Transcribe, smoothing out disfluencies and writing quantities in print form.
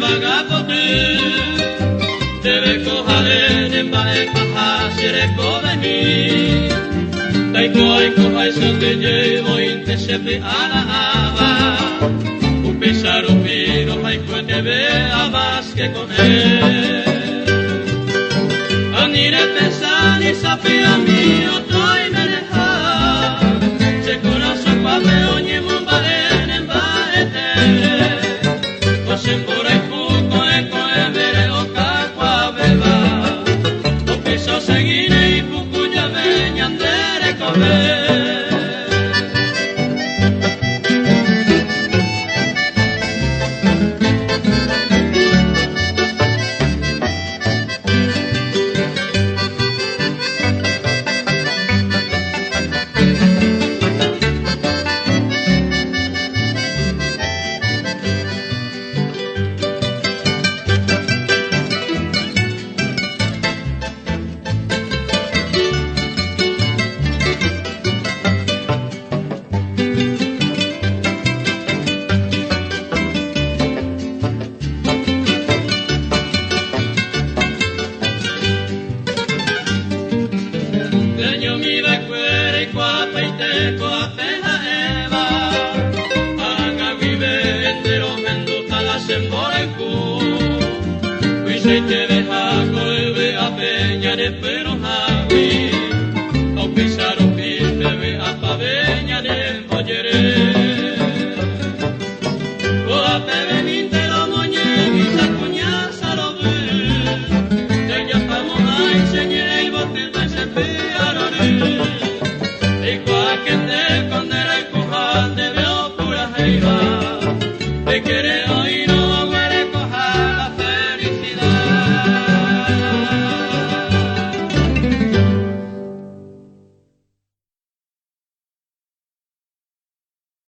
vagabotu debe kohalen en bae paha sire koveni tai koi kohai sonde llevo inte sepe ala ava un pesaro piro hai cuente ve abas que comer anire pensani sape a mio toi meneha se corazon pa me oñe mumba en baete Sembora y poco eco evere o cacua beba o piso seguire y pucuña veña andere comer pero habi au pisaro piste ve a paveña de mollere o a peveninte lo moñe y sa cuña salo bu ya ya pamo ai señere y bote va se pearore e qua que te condere coja de veo pura heiva te quiere oír